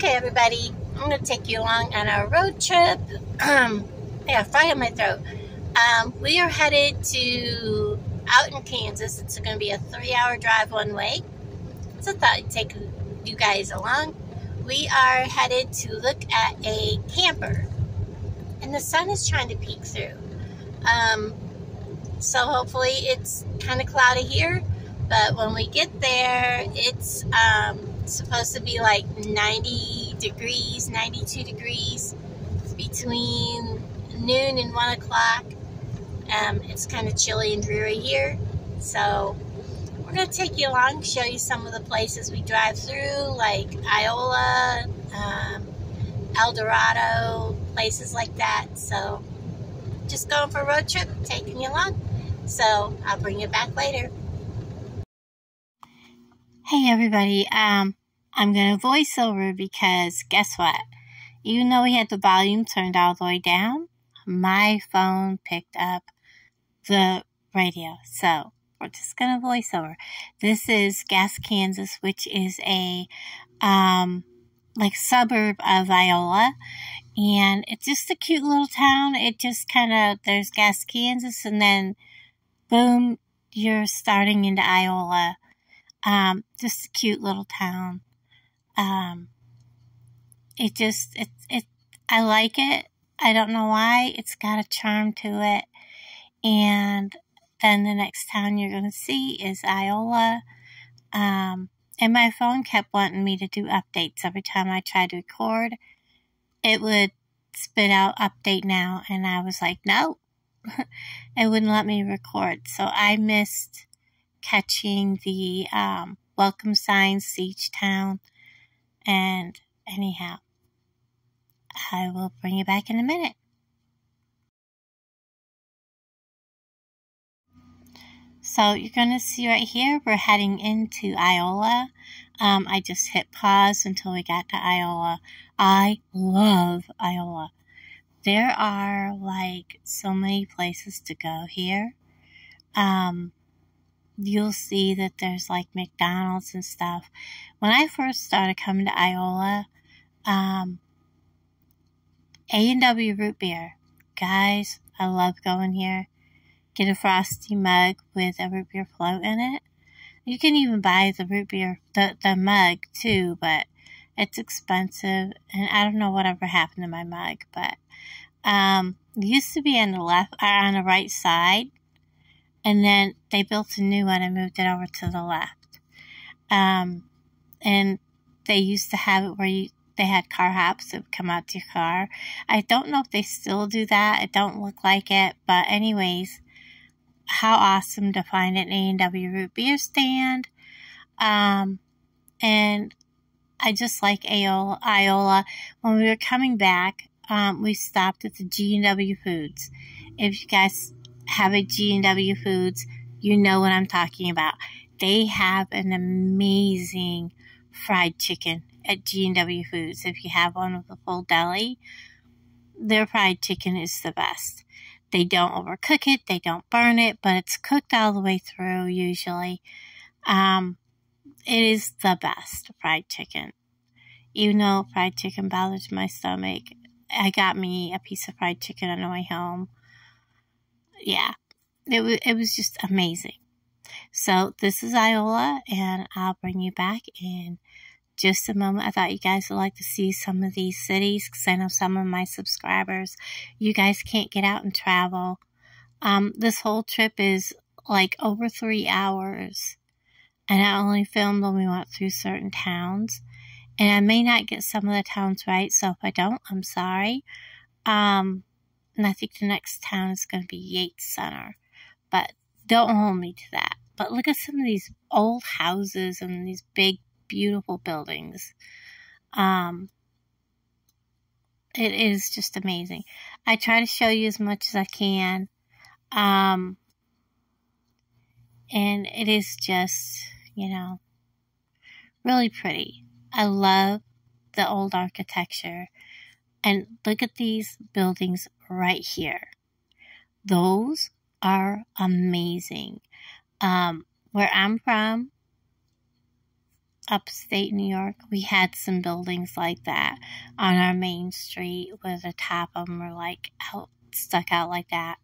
Okay, everybody, I'm going to take you along on our road trip. Yeah, fry in my throat. We are headed to out in Kansas. It's going to be a 3-hour drive one way. So I thought I'd take you guys along. We are headed to look at a camper. And the sun is trying to peek through. So hopefully it's kind of cloudy here. But when we get there, it's supposed to be like 90 degrees, 92 degrees between noon and 1 o'clock. It's kind of chilly and dreary here. So we're going to take you along, show you some of the places we drive through, like Iola, El Dorado, places like that. So just going for a road trip, taking you along. So I'll bring you back later. Hey everybody, I'm going to voice over because guess what? Even though we had the volume turned all the way down, my phone picked up the radio. So we're just going to voice over. This is Gas, Kansas, which is a like suburb of Iola. And it's just a cute little town. It just kind of, there's Gas, Kansas, and then boom, you're starting into Iola. Just a cute little town. I like it. I don't know why. It's got a charm to it. And then the next town you're going to see is Iola. And my phone kept wanting me to do updates. Every time I tried to record, it would spit out update now. And I was like, no, it wouldn't let me record. So I missed catching the welcome signs to each town. And anyhow, I will bring you back in a minute. So you're going to see right here, we're heading into Iola. I just hit pause until we got to Iola. I love Iola. There are like so many places to go here. You'll see that there's like McDonald's and stuff. When I first started coming to Iola, A&W root beer. Guys, I love going here. Get a frosty mug with a root beer float in it. You can even buy the root beer, the mug too, but it's expensive. And I don't know whatever happened to my mug, but it used to be on the left or on the right side. And then they built a new one and moved it over to the left. And they used to have it where they had car hops that would come out to your car. I don't know if they still do that. It don't look like it. But anyways, how awesome to find an A&W root beer stand. And I just like Iola. When we were coming back, we stopped at the G&W Foods. If you guys have a G&W Foods, you know what I'm talking about. They have an amazing fried chicken at G&W Foods. If you have one with a full deli, their fried chicken is the best. They don't overcook it, they don't burn it, but it's cooked all the way through usually. It is the best fried chicken. Even though fried chicken bothers my stomach, I got me a piece of fried chicken on the way home. Yeah, it was just amazing. So this is Iola, and I'll bring you back in just a moment. I thought you guys would like to see some of these cities because I know some of my subscribers, you guys can't get out and travel. This whole trip is like over 3 hours, and I only filmed when we went through certain towns. And I may not get some of the towns right, so if I don't, I'm sorry. And I think the next town is going to be Yates Center. But don't hold me to that. But look at some of these old houses and these big, beautiful buildings. It is just amazing. I try to show you as much as I can. And it is just, you know, really pretty. I love the old architecture. And look at these buildings right here. Those are amazing. Where I'm from, upstate New York, we had some buildings like that on our main street where the top of them were like stuck out like that.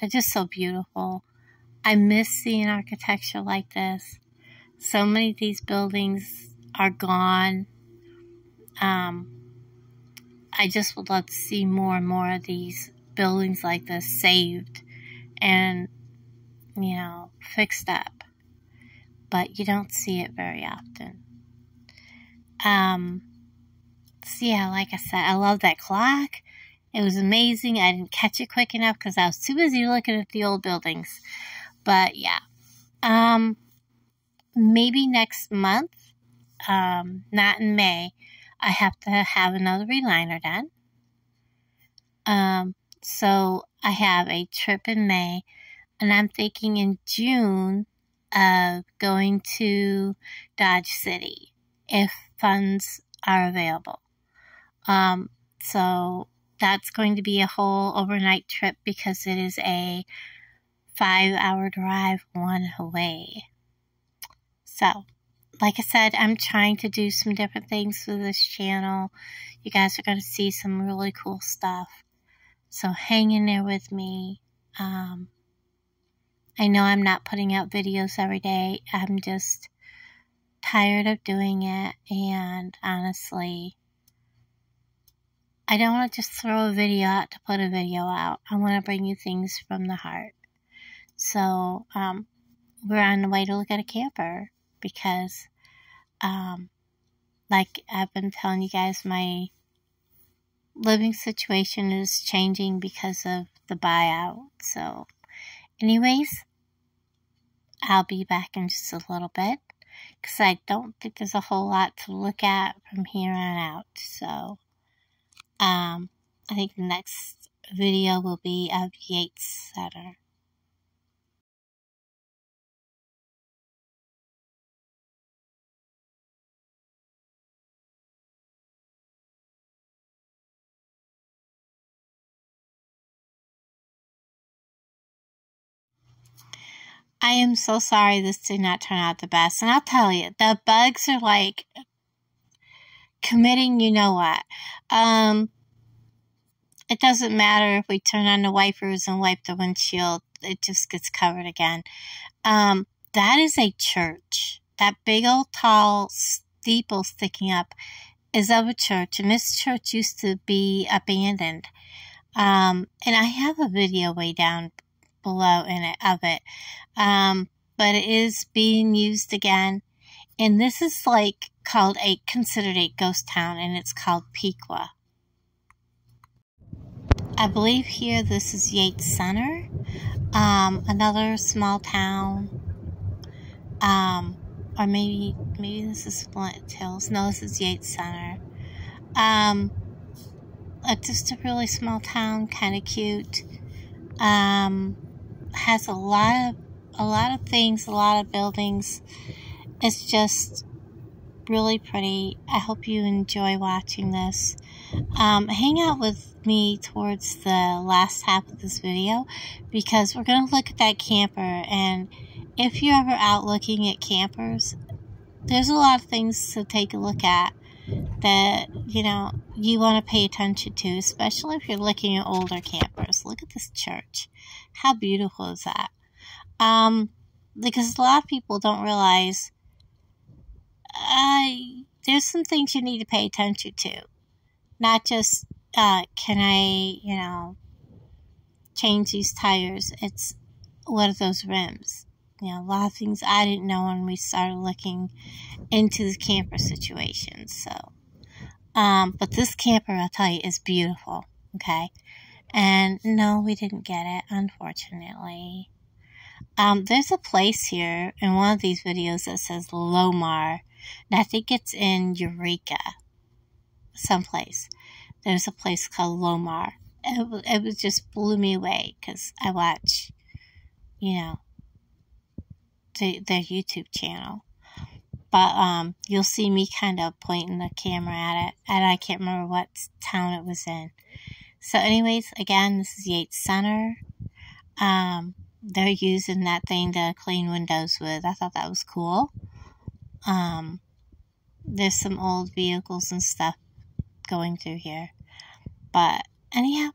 They're just so beautiful. I miss seeing architecture like this. So many of these buildings are gone. I just would love to see more and more of these buildings like this saved and, you know, fixed up. But you don't see it very often. So yeah, like I said, I love that clock. It was amazing. I didn't catch it quick enough because I was too busy looking at the old buildings. But yeah. Maybe next month, not in May, I have to have another reliner done. So I have a trip in May, and I'm thinking in June of going to Dodge City if funds are available. So that's going to be a whole overnight trip because it is a 5-hour drive one way. So, like I said, I'm trying to do some different things with this channel. You guys are going to see some really cool stuff. So hang in there with me. I know I'm not putting out videos every day. I'm just tired of doing it. And honestly, I don't want to just throw a video out to put a video out. I want to bring you things from the heart. So, we're on the way to look at a camper because, like I've been telling you guys, my living situation is changing because of the buyout. So, anyways, I'll be back in just a little bit because I don't think there's a whole lot to look at from here on out. So, I think the next video will be of Yates Center. I am so sorry this did not turn out the best. And I'll tell you, the bugs are like committing you know what. It doesn't matter if we turn on the wipers and wipe the windshield. It just gets covered again. That is a church. That big old tall steeple sticking up is of a church. And this church used to be abandoned. And I have a video way down below of it. But it is being used again. And this is like considered a ghost town, and it's called Piqua. I believe here this is Yates Center. Another small town. Or maybe this is Flint Hills. No, this is Yates Center. Just a really small town, kind of cute. Has a lot of things, a lot of buildings. It's just really pretty. I hope you enjoy watching this. Hang out with me towards the last half of this video because we're going to look at that camper. And if you're ever out looking at campers, there's a lot of things to take a look at that, you know, you want to pay attention to, especially if you're looking at older campers. Look at this church. How beautiful is that? Because a lot of people don't realize there's some things you need to pay attention to. Not just, can I, you know, change these tires? It's, what are those rims? You know, a lot of things I didn't know when we started looking into the camper situation. So, but this camper, I'll tell you, is beautiful. Okay. And no, we didn't get it, unfortunately. There's a place here in one of these videos that says Lomar. And I think it's in Eureka. Someplace. There's a place called Lomar. It just blew me away because I watch, you know, their YouTube channel. But you'll see me kind of pointing the camera at it, and I can't remember what town it was in. So anyways, again, this is Yates Center. They're using that thing to clean windows with. I thought that was cool. there's some old vehicles and stuff going through here. But anyhow,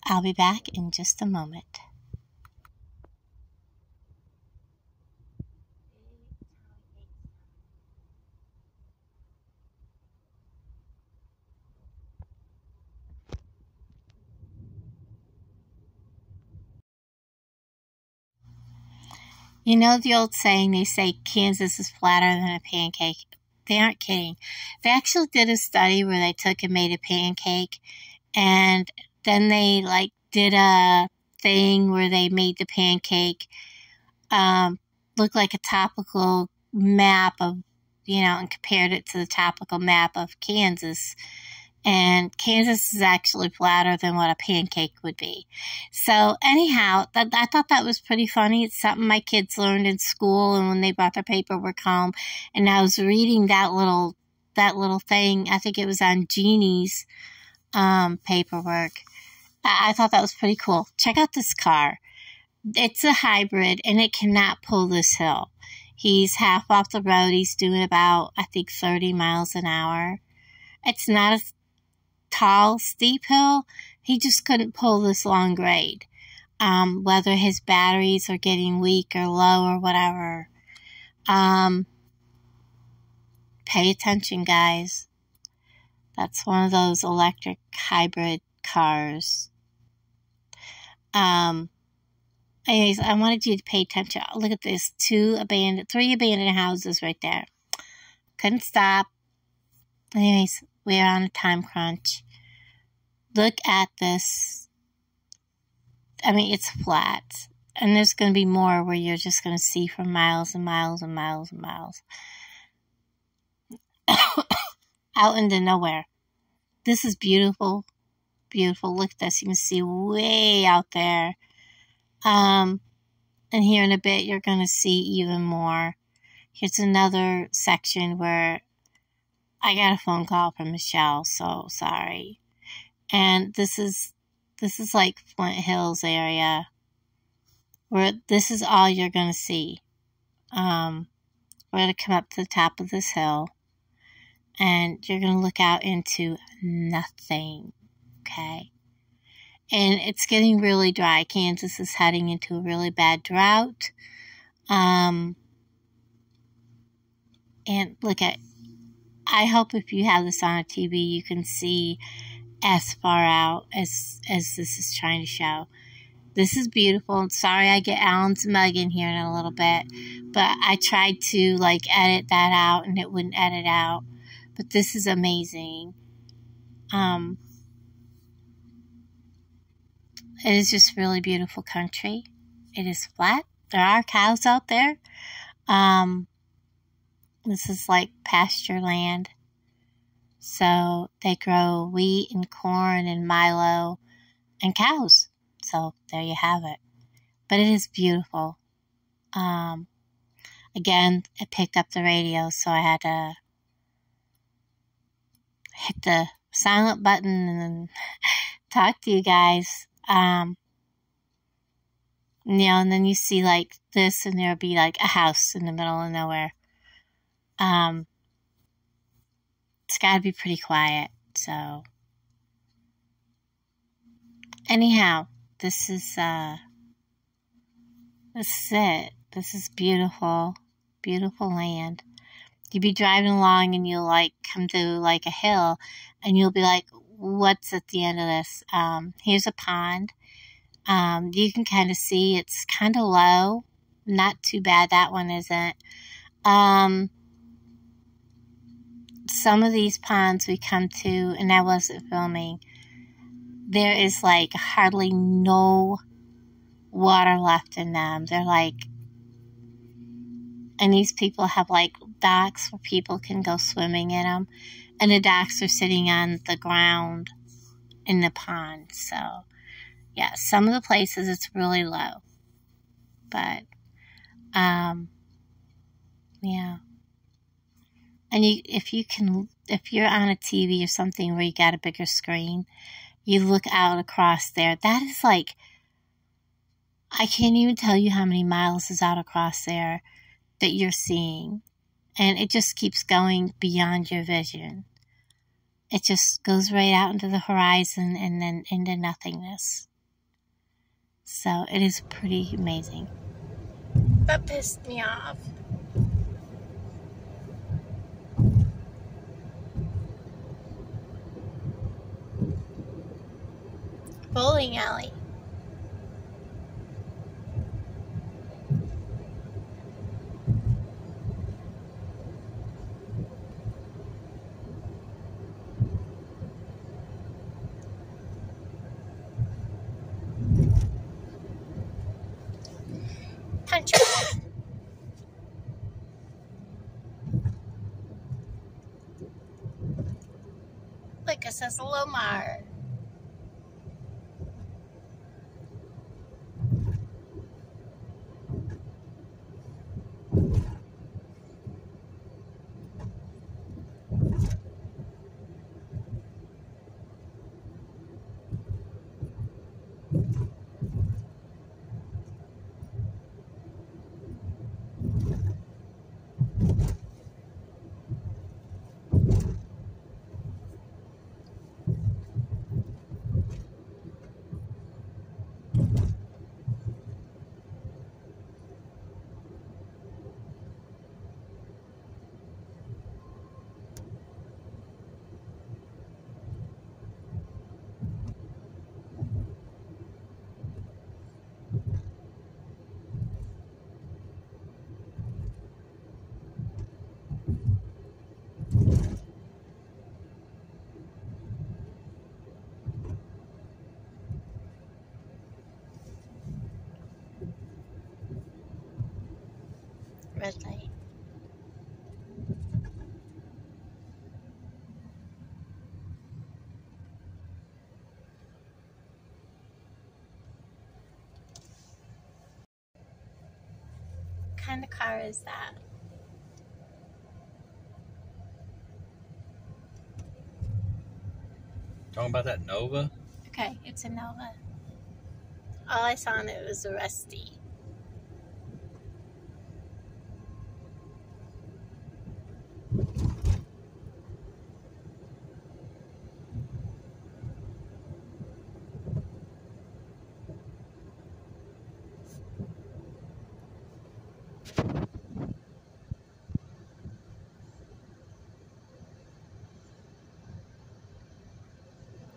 I'll be back in just a moment. You know the old saying, they say Kansas is flatter than a pancake. They aren't kidding. They actually did a study where they took and made a pancake, and then they did a thing where they made the pancake look like a topical map of, and compared it to the topical map of Kansas. And Kansas is actually flatter than what a pancake would be. So anyhow, I thought that was pretty funny. It's something my kids learned in school, and when they brought their paperwork home, and I was reading that little thing. I think it was on Jeannie's paperwork. I thought that was pretty cool. Check out this car. It's a hybrid, and it cannot pull this hill. He's half off the road. He's doing about, I think, 30 miles an hour. It's not a tall, steep hill. He just couldn't pull this long grade. Whether his batteries are getting weak or low or whatever. Pay attention, guys. That's one of those electric hybrid cars. Anyways, I wanted you to pay attention. Look at this. 3 abandoned houses right there. Couldn't stop. Anyways, we're on a time crunch. Look at this. I mean, it's flat. And there's going to be more where you're just going to see for miles and miles and miles and miles. Out into nowhere. This is beautiful. Beautiful. Look at this. You can see way out there. And here in a bit, you're going to see even more. Here's another section where I got a phone call from Michelle, so sorry. And this is like Flint Hills area, where this is all you're going to see. We're going to come up to the top of this hill, and you're going to look out into nothing, okay? And it's getting really dry. Kansas is heading into a really bad drought. And look at, I hope if you have this on a TV, you can see as far out as this is trying to show. This is beautiful. And sorry I get Allan's mug in here in a little bit. But I tried to edit that out, and it wouldn't edit out. But this is amazing. It is just really beautiful country. It is flat. There are cows out there. This is like pasture land. So they grow wheat and corn and milo and cows. So there you have it. But it is beautiful. Again, I picked up the radio, so I had to hit the silent button and then talk to you guys. And then you see this, and there'll be a house in the middle of nowhere. It's gotta be pretty quiet, so. Anyhow, this is it. This is beautiful, beautiful land. You'll be driving along, and you'll come to a hill, and you'll be like, what's at the end of this? Here's a pond. You can kind of see it's kind of low. Not too bad. That one isn't. Some of these ponds we come to, and I wasn't filming, there is hardly no water left in them. They're and these people have docks where people can go swimming in them. And the docks are sitting on the ground in the pond. So, yeah, some of the places it's really low. But, yeah. And if you're on a TV or something where you got a bigger screen, you look out across there. That is I can't even tell you how many miles is out across there that you're seeing. and it just keeps going beyond your vision. It just goes right out into the horizon and then into nothingness. So it is pretty amazing. That pissed me off. Bowling alley. Country. Look, it says Lomar. Red light. What kind of car is that? Talking about that Nova? Okay, it's a Nova. All I saw on it was a Rusty.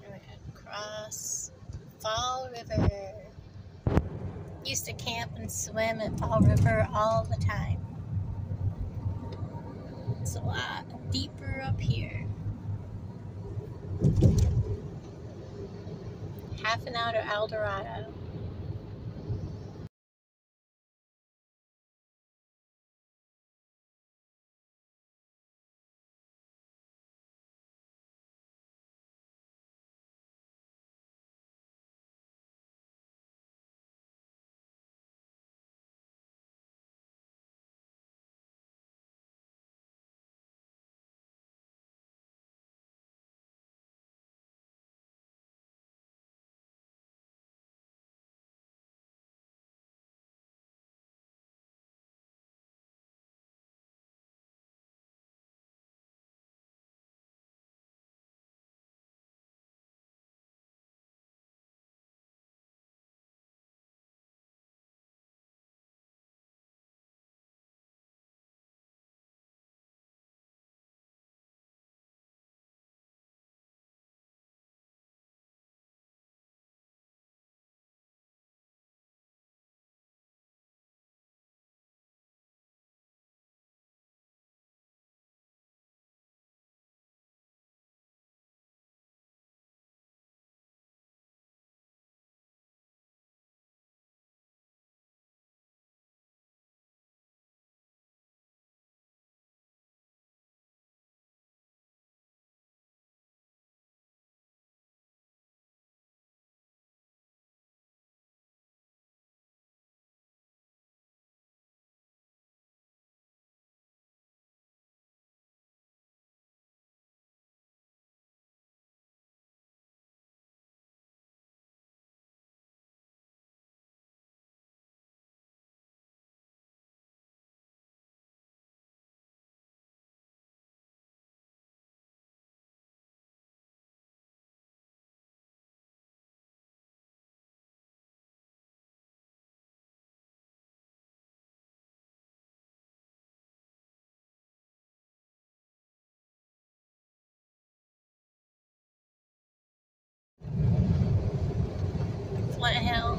And we're gonna cross Fall River. Used to camp and swim at Fall River all the time. It's a lot deeper up here. Half an hour to El Dorado.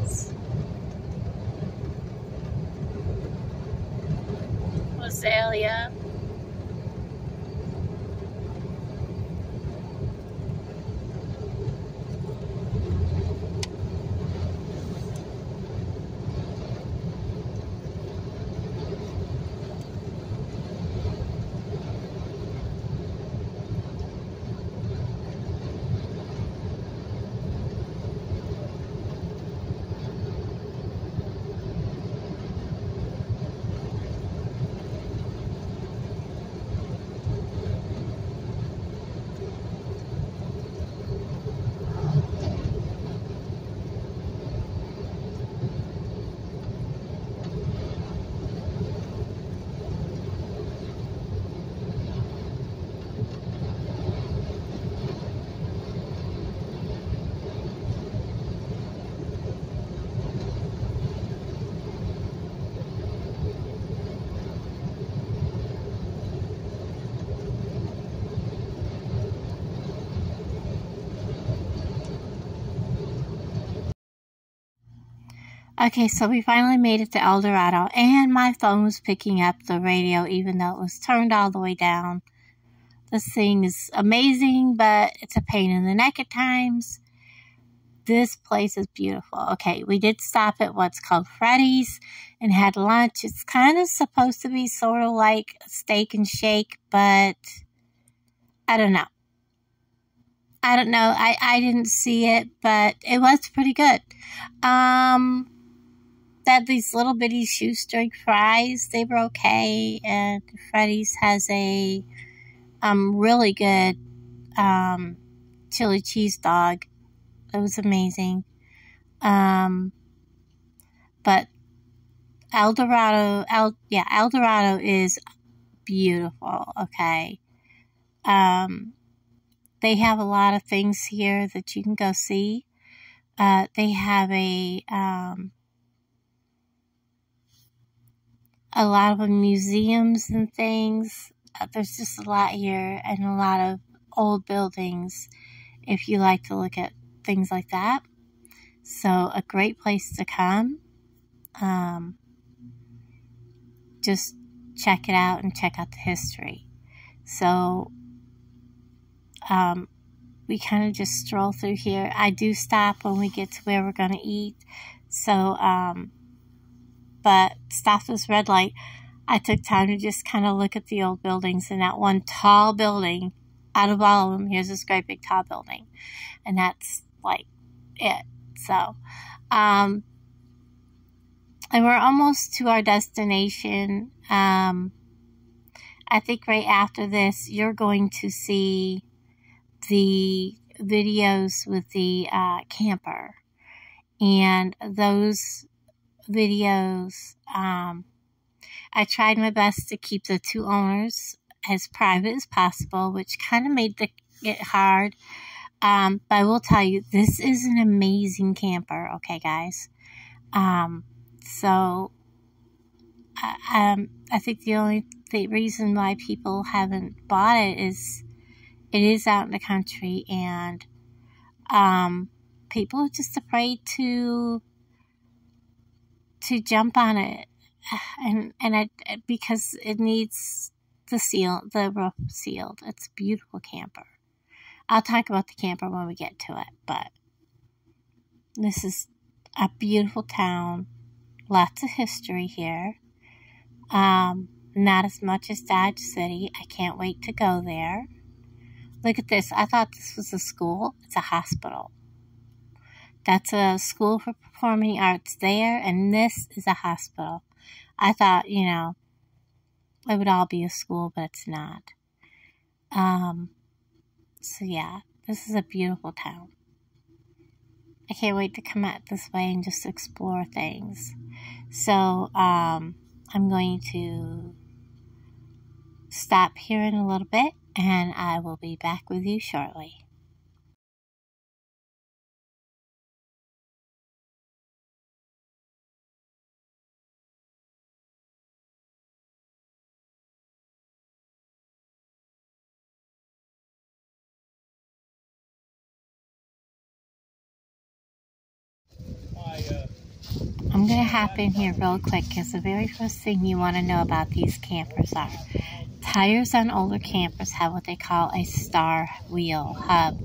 is. Azalea. Okay, so we finally made it to El Dorado, and my phone was picking up the radio even though it was turned all the way down. This thing is amazing, but it's a pain in the neck at times. This place is beautiful. Okay, we did stop at what's called Freddy's and had lunch. It's kind of supposed to be sort of like a steak and shake, but I don't know. I didn't see it, but it was pretty good. That these little bitty shoestring fries, they were okay, and Freddy's has a really good chili cheese dog. It was amazing. But El Dorado is beautiful. Okay. They have a lot of things here that you can go see. They have a lot of museums and things. There's just a lot here and a lot of old buildings if you like to look at things like that. So a great place to come. Just check it out and check out the history. So we kind of just stroll through here. I do stop when we get to where we're going to eat. So but stopped this red light. I took time to just kind of look at the old buildings, and that one tall building, out of all of them, here's this great big tall building. And that's like it. So, and we're almost to our destination. I think right after this, you're going to see the videos with the camper. And those videos, I tried my best to keep the two owners as private as possible, which kind of made it hard. But I will tell you, this is an amazing camper, okay, guys? So, I think the reason why people haven't bought it is it is out in the country, and people are just afraid to jump on it, and because it needs the roof sealed. It's a beautiful camper. I'll talk about the camper when we get to it, but this is a beautiful town. Lots of history here. Not as much as Dodge City. I can't wait to go there. Look at this. I thought this was a school. It's a hospital. That's a school for performing arts there, and this is a hospital. I thought, it would all be a school, but it's not. So yeah, this is a beautiful town. I can't wait to come out this way and just explore things. So, I'm going to stop here in a little bit, and I will be back with you shortly. My I'm going to hop in here real quick because the very first thing you want to know about these campers are tires on older campers have what they call a star wheel, hub,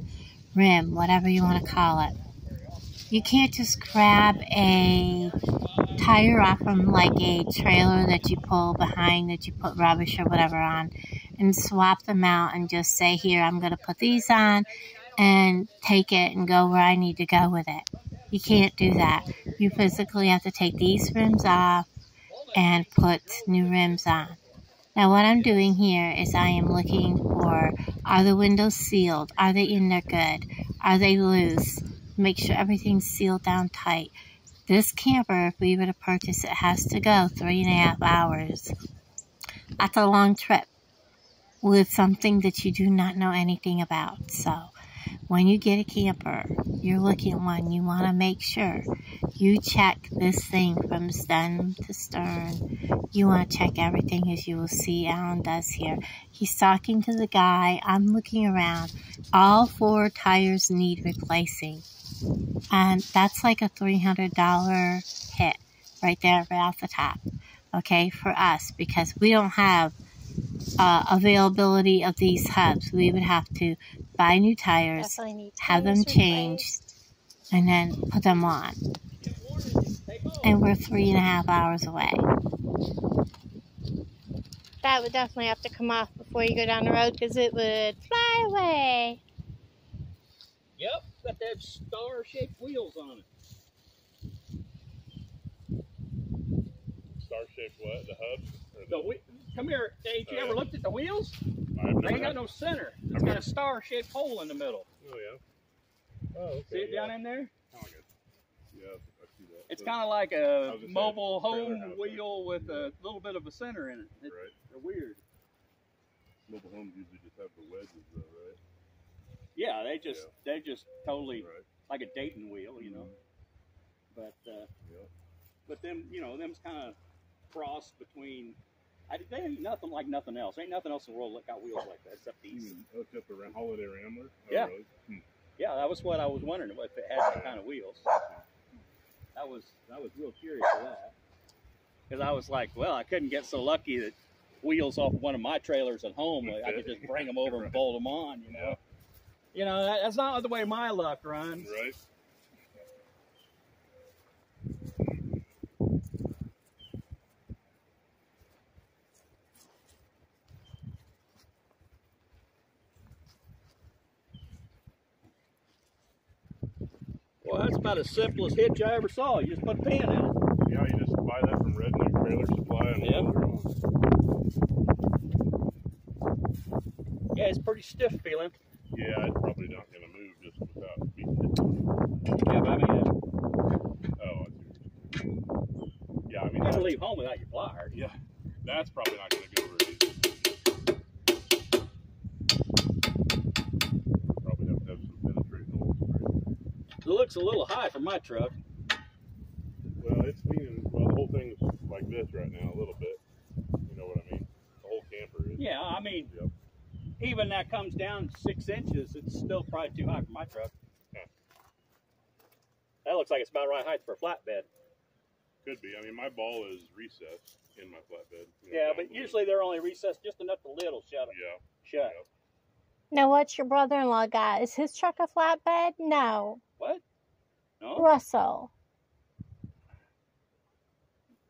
rim, whatever you want to call it. You can't just grab a tire off from like a trailer that you pull behind that you put rubbish or whatever on and swap them out and just say, here, I'm going to put these on and take it and go where I need to go with it. You can't do that. You physically have to take these rims off and put new rims on. Now what I'm doing here is I am looking for, are the windows sealed? Are they in there good? Are they loose? Make sure everything's sealed down tight. This camper, if we were to purchase it, has to go 3.5 hours. That's a long trip with something that you do not know anything about. So when you get a camper, you're looking at one, you want to make sure you check this thing from stem to stern. You want to check everything, as you will see Allan does here. He's talking to the guy. I'm looking around. All 4 tires need replacing. And that's like a $300 hit right there, right off the top. Okay, for us, because we don't have availability of these hubs. We would have to buy new tires, have them changed, and then put them on. And we're 3.5 hours away. That would definitely have to come off before you go down the road because it would fly away. Yep, got that star-shaped wheels on it. Star-shaped what? The hubs? Come here, ain't you ever looked at the wheels? I've They ain't got no center. It's got a star-shaped hole in the middle. Oh, yeah. Oh, okay. See it down in there? Oh, I guess. Yeah, I see that. It's kind of like a just mobile saying, home wheel with a little bit of a center in it. Right. They're weird. Mobile homes usually just have the wedges, though, right? Yeah, they just totally Right. like a Dayton wheel, you know. But but them, you know, them's kind of cross between. They ain't nothing like nothing else. Ain't nothing else in the world that got wheels like that except these. Except the Holiday Rambler? Oh, Yeah. Really? Yeah, that was what I was wondering if it had some kind of wheels. I was real curious for that because I was like, well, I couldn't get so lucky that wheels off of one of my trailers at home. I could just bring them over and bolt them on, you know. You know, that's not the way my luck runs. Right. Well, that's about the simplest hitch I ever saw. You just put a pin in it. Yeah, you just buy that from Redneck Trailer Supply and weld her on. Yeah, it's pretty stiff feeling. Yeah, it's probably not going to move just without beating it. Yeah, but I mean, Oh, I see. Yeah, I mean, you never leave home without your pliers. Yeah, that's probably not going to go very easy. Probably have to have some penetrating holes for it. It looks a little high for my truck. Well, it's leaning. Well, the whole thing's like this right now, a little bit. You know what I mean? The whole camper is. Yeah, I mean, Yep. even that comes down 6 inches. It's still probably too high for my truck. Yeah. That looks like it's about right height for a flatbed. Could be. I mean, my ball is recessed in my flatbed. You know, Yeah, down but below. usually they're only recessed just enough the lid will shut. Yeah. Shut. Yep. Now, what's your brother-in-law got? Is his truck a flatbed? No. What? No? Russell.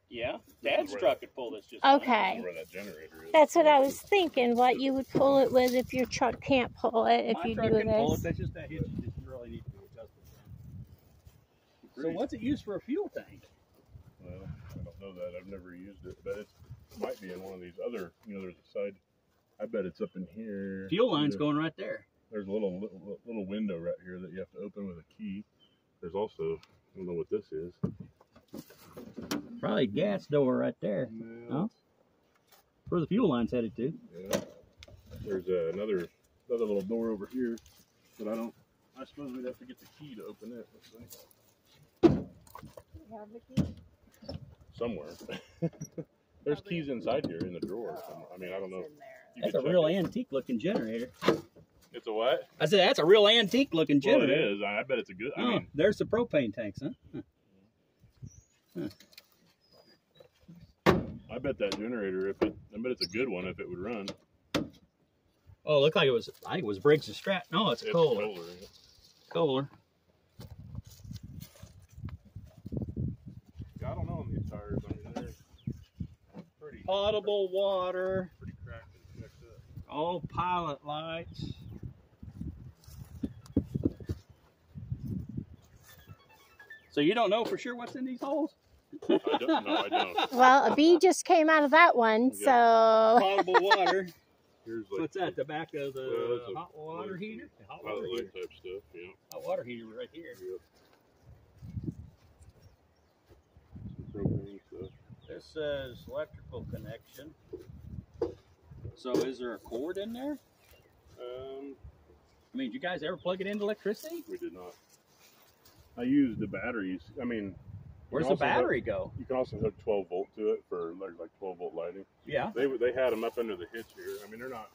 Yeah. This Dad's is where truck could pull this just Okay. Where that generator is. That's what I was thinking, what you would pull it with if your truck can't pull it, if My you truck do can pull it. this. That's just that hitch just really needs to be adjusted. So what's it used for a fuel tank? Well, I don't know that. I've never used it, but it might be in one of these other. You know, there's a side. I bet it's up in here. Fuel line's going right there. There's a little window right here that you have to open with a key. There's also, I don't know what this is. Probably a gas door right there. No. Huh? Where the fuel line's headed to. Yeah. There's another little door over here, but I suppose we'd have to get the key to open it. Let's see. Somewhere. There's keys inside here in the drawer somewhere. I mean, I don't know. That's a real antique looking generator. It's a what? I said that's a real antique looking Well, generator. it is. I bet it's a good. I Oh, mean, there's the propane tanks, huh? I bet that generator, I bet it's a good one if it would run. Oh, it looked like it was, I think it was Briggs and Stratton. No, it's Kohler. Kohler. I don't know on these tires. I mean, they're pretty. Potable water. Pretty cracked and checked up. All pilot lights. So you don't know for sure what's in these holes? I don't. Well, a bee just came out of that one, Yep. so. Potable water. Here's like, What's that? The back of the Well, hot water heater? Hot pilot water light heater. type stuff, yeah. Hot water heater right here. Yep. Some propane stuff. This says electrical connection. So is there a cord in there? I mean, did you guys ever plug it into electricity? We did not. I used the batteries. I mean, Where's the battery go? You can also hook 12 volt to it for like 12 volt lighting. Yeah. They had them up under the hitch here. I mean, they're not.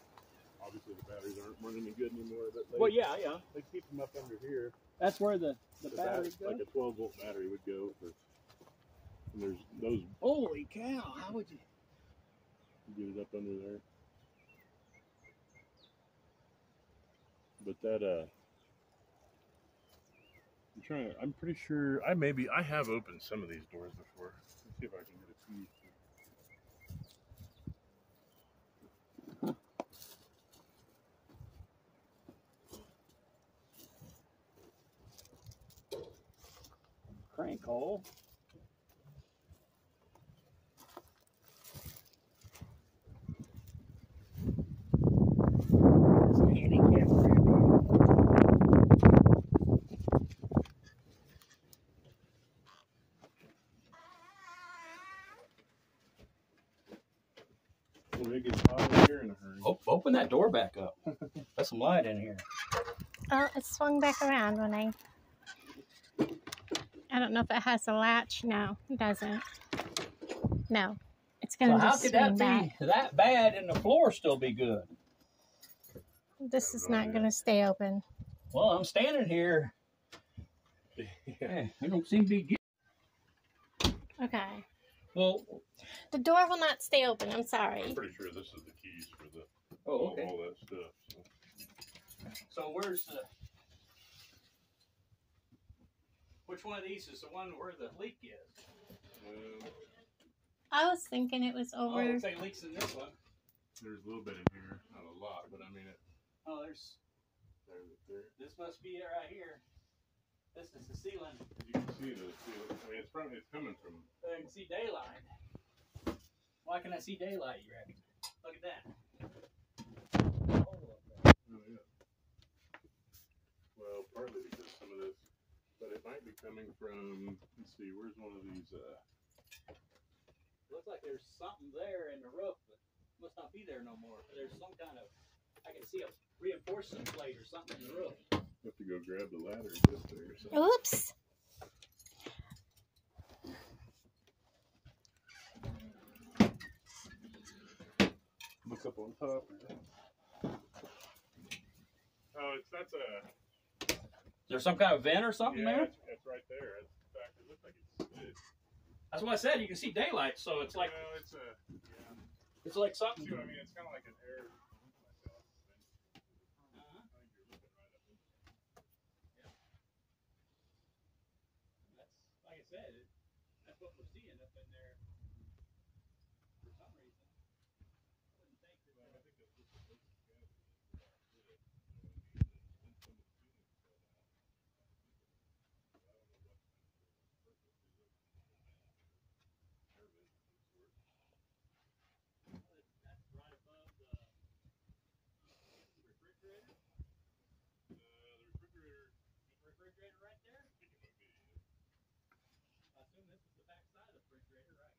Obviously, the batteries aren't any good anymore. But Well, yeah. They keep them up under here. That's where the battery goes. Like a 12 volt battery would go. And there's those. Holy cow! How would you? Get it up under there. But that I'm pretty sure I have opened some of these doors before. Let's see if I can get a key. Crank hole. Handicap ramp. It gets hot in here in a hurry. Open that door back up. Got some light in here. Oh, it swung back around when I don't know if it has a latch. No, it doesn't. No, it's going to So how just could swing that back. be that bad and the floor still be good? This is not going to stay open. Well, I'm standing here. Yeah, it don't seem to be good. Okay. Well, The door will not stay open. I'm sorry. I'm pretty sure this is the keys for the oh, okay. all that stuff. So. So where's the? Which one of these is the one where the leak is? I was thinking it was Oh, over. it looks like it leaks in this one. There's a little bit in here, not a lot, but I mean it. Oh, there's. There. This must be it right here. This is the ceiling. You can see the ceiling. I mean, it's coming from. I can see daylight. Why can I see daylight, you reckon? Look at that. Oh, yeah. Well, partly because some of this, but it might be coming from. Let's see, where's one of these? Looks like there's something there in the roof, but must not be there no more. There's some kind of, I can see a reinforcement plate or something in the roof. Have to go grab the ladder and get there or something. Oops. Look up on top. Oh, that's a. Is there some kind of vent or something Yeah, there? it's right there. In fact, it looks like it's. That's what I said. You can see daylight, so it's like Well, it's a. Yeah. it's like something. See what I mean? It's kind of like an air. That's like I said. That's what we're seeing up in there. For some reason, I wouldn't think that. I think that's just a That's right above the refrigerator. Refrigerator right there. I assume this is the back side of the refrigerator, right?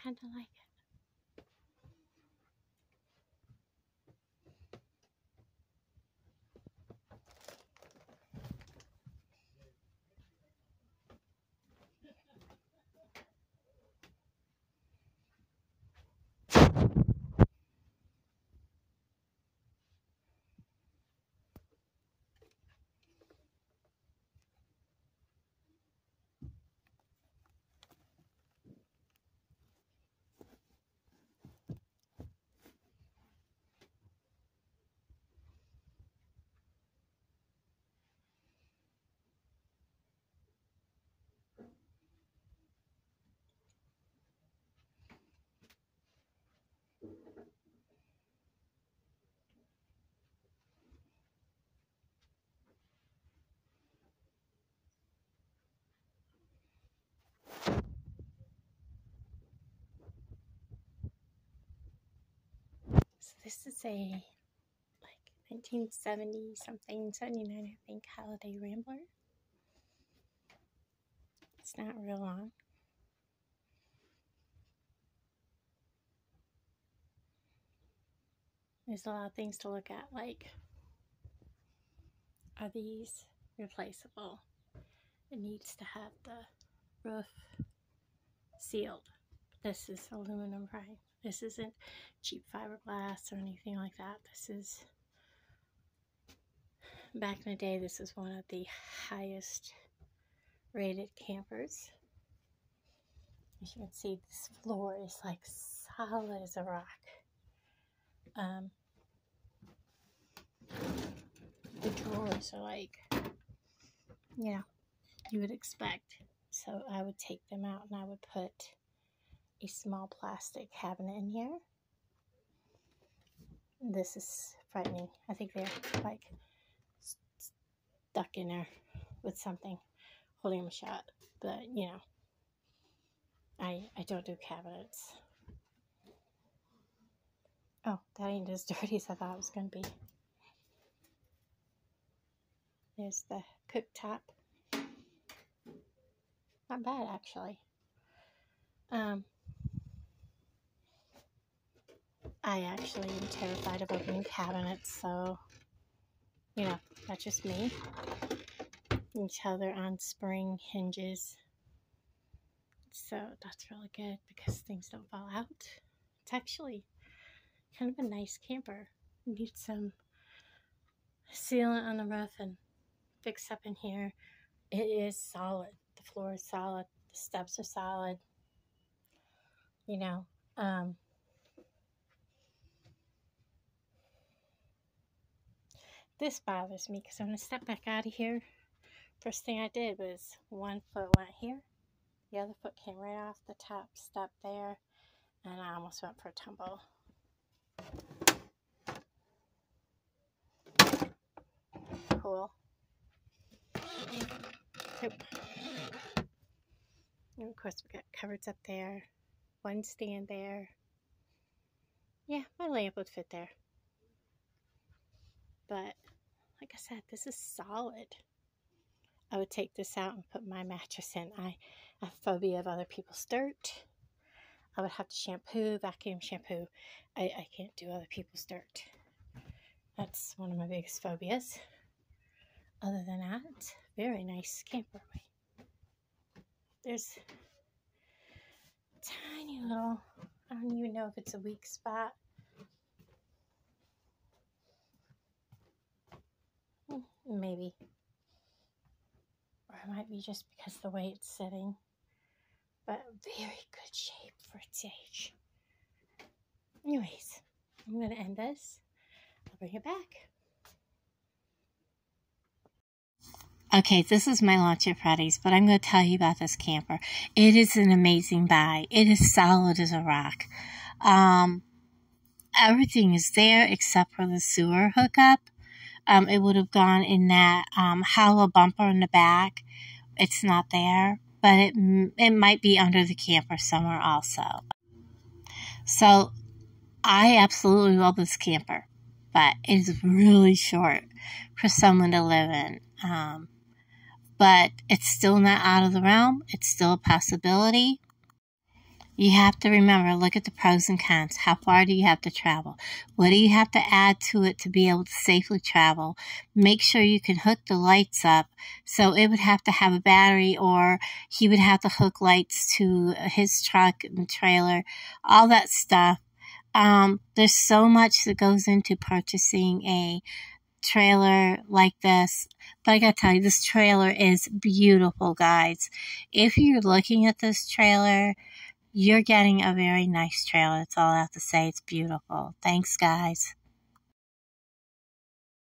kind of like it. So this is a like 1970 something, 79 I think, Holiday Rambler. It's not real long. There's a lot of things to look at, like, are these replaceable? It needs to have the roof sealed. This is aluminum frame. This isn't cheap fiberglass or anything like that. This is, back in the day, this is one of the highest rated campers. As you can see, this floor is like solid as a rock. The drawers are like, you know, you would expect. So I would take them out and I would put a small plastic cabinet in here. This is frightening. I think they're like stuck in there with something holding them shut. But, you know, I don't do cabinets. Oh, that ain't as dirty as I thought it was going to be. There's the cooktop. Not bad, actually. I actually am terrified of opening cabinets, so, you know, that's just me. You can tell they're on spring hinges. So that's really good because things don't fall out. It's actually kind of a nice camper. You need some sealant on the roof and fix up in here. It is solid. The floor is solid. The steps are solid. You know, this bothers me because I'm going to step back out of here. First thing I did was one foot went here. The other foot came right off the top step there. And I almost went for a tumble. Cool. Nope. And of course we got cupboards up there. One stand there. Yeah, my lamp would fit there. But, like I said, this is solid. I would take this out and put my mattress in. I have a phobia of other people's dirt. I would have to shampoo, vacuum shampoo. I can't do other people's dirt. That's one of my biggest phobias. Other than that, very nice camper. There's a tiny little, I don't even know if it's a weak spot. Maybe. Or it might be just because of the way it's sitting. But very good shape for its age. Anyways, I'm going to end this. I'll bring it back. Okay, this is my lunch at Freddy's, but I'm going to tell you about this camper. It is an amazing buy. It is solid as a rock. Everything is there except for the sewer hookup. It would have gone in that hollow bumper in the back. It's not there, but it might be under the camper somewhere also. So I absolutely love this camper, but it is really short for someone to live in. But it's still not out of the realm. It's still a possibility. You have to remember, look at the pros and cons. How far do you have to travel? What do you have to add to it to be able to safely travel? Make sure you can hook the lights up. So it would have to have a battery, or he would have to hook lights to his truck and trailer, all that stuff. There's so much that goes into purchasing a trailer like this. But I gotta tell you, this trailer is beautiful, guys. If you're looking at this trailer, you're getting a very nice trailer. That's all I have to say. It's beautiful. Thanks, guys.